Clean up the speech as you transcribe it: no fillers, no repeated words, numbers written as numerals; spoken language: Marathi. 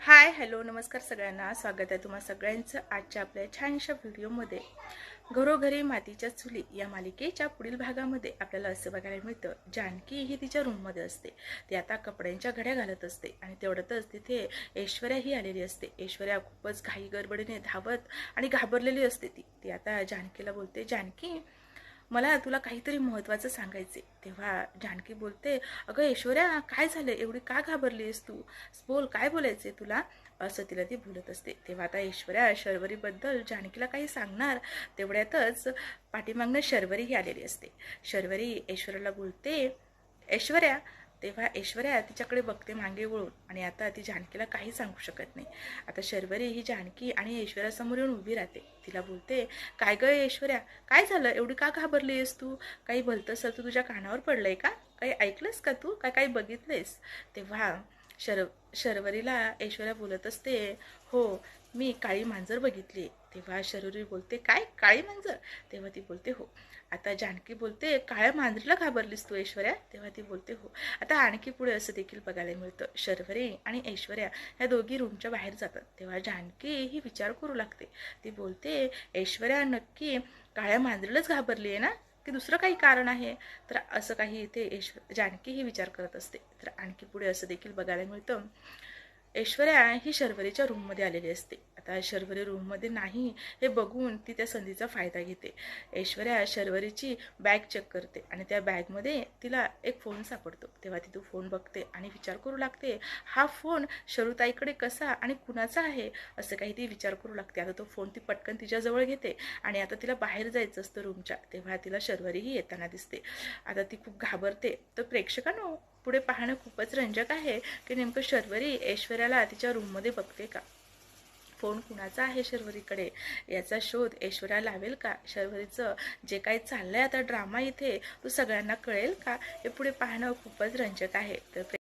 हाय हॅलो नमस्कार सगळ्यांना. स्वागत आहे तुम्हा सगळ्यांचं आजच्या आपल्या छानशा व्हिडिओमध्ये. घरोघरी मातीच्या चुली या मालिकेच्या पुढील भागामध्ये आपल्याला असं बघायला मिळतं, जानकी ही तिच्या रूममध्ये असते. ती आता कपड्यांच्या घड्या घालत असते आणि तेवढ्यातच तिथे ऐश्वर्या ही आलेली असते. ऐश्वर्या खूपच घाई गडबडीने धावत आणि घाबरलेली असते. ती आता जानकीला बोलते, जानकी मला तुला काहीतरी महत्त्वाचं सांगायचे. तेव्हा जानकी बोलते, अगं ऐश्वर्या काय झालं, एवढी का घाबरलीस तू? बोल, काय बोलायचे तुला? असं तिला ती बोलत असते. तेव्हा आता ऐश्वर्या शर्वरीबद्दल जानकीला काही सांगणार तेवढ्यातच पाठीमागनं शर्वरी ही आलेली असते. शर्वरी ऐश्वर्याला बोलते, ऐश्वर्या. तेव्हा ऐश्वर्या तिच्याकडे बघते मागे वळून आणि आता ती जानकीला काही सांगू शकत नाही. आता शर्वरी ही जानकी आणि ऐश्वर्यासमोर येऊन उभी राहते. तिला बोलते, काय गं ऐश्वर्या, काय झालं, एवढी का घाबरली आहेस तू? काही भलतं सलतं तुझ्या कानावर पडलंय का? काही ऐकलंस का तू? काही बघितलंयस? तेव्हा शर्वरीला ऐश्वर्या बोलत असते, हो, मी काळी मांजर बघितली. तेव्हा शर्वरी बोलते, काय काळी मांजर? तेव्हा ती बोलते, हो. आता जानकी बोलते, काळ्या मांजरीला घाबरलीस तू ऐश्वर्या? तेव्हा ती बोलते, हो. आता आणखी पुढे असं देखील बघायला मिळतं, शर्वरी आणि ऐश्वर्या ह्या दोघी रूमच्या बाहेर जातात. तेव्हा जानकी ही विचार करू लागते. ती बोलते, ऐश्वर्या नक्की काळ्या मांजरीलाच घाबरली आहे ना, की दुसरं काही कारण आहे? तर असं काही इथे जानकी ही विचार करत असते. तर आणखी पुढे असं देखील बघायला मिळतं, ऐश्वर्या ही शर्वरीच्या रूममध्ये आलेली असते. आता शर्वरी रूममध्ये नाही हे बघून ती त्या संधीचा फायदा घेते. ऐश्वर्या शर्वरीची बॅग चेक करते आणि त्या बॅगमध्ये तिला एक फोन सापडतो. तेव्हा ती तो फोन बघते आणि विचार करू लागते, हा फोन शरुताईकडे कसा आणि कुणाचा आहे? असं काही ती विचार करू लागते. आता तो फोन ती पटकन तिच्याजवळ घेते आणि आता तिला बाहेर जायचं असतं रूमच्या. तेव्हा तिला शर्वरीही येताना दिसते. आता ती खूप घाबरते. तर प्रेक्षकांनो, पुढे पाहणं खूपच रंजक आहे की नेमकं शर्वरी ऐश्वर्याला तिच्या रूममध्ये बघते का? फोन कुणाचा आहे शर्वरीकडे याचा शोध ऐश्वर्या लावेल का? शर्वरीचं जे काही चाललंय आता ड्रामा इथे तो सगळ्यांना कळेल का? हे पुढे पाहणं खूपच रंजक आहे. तर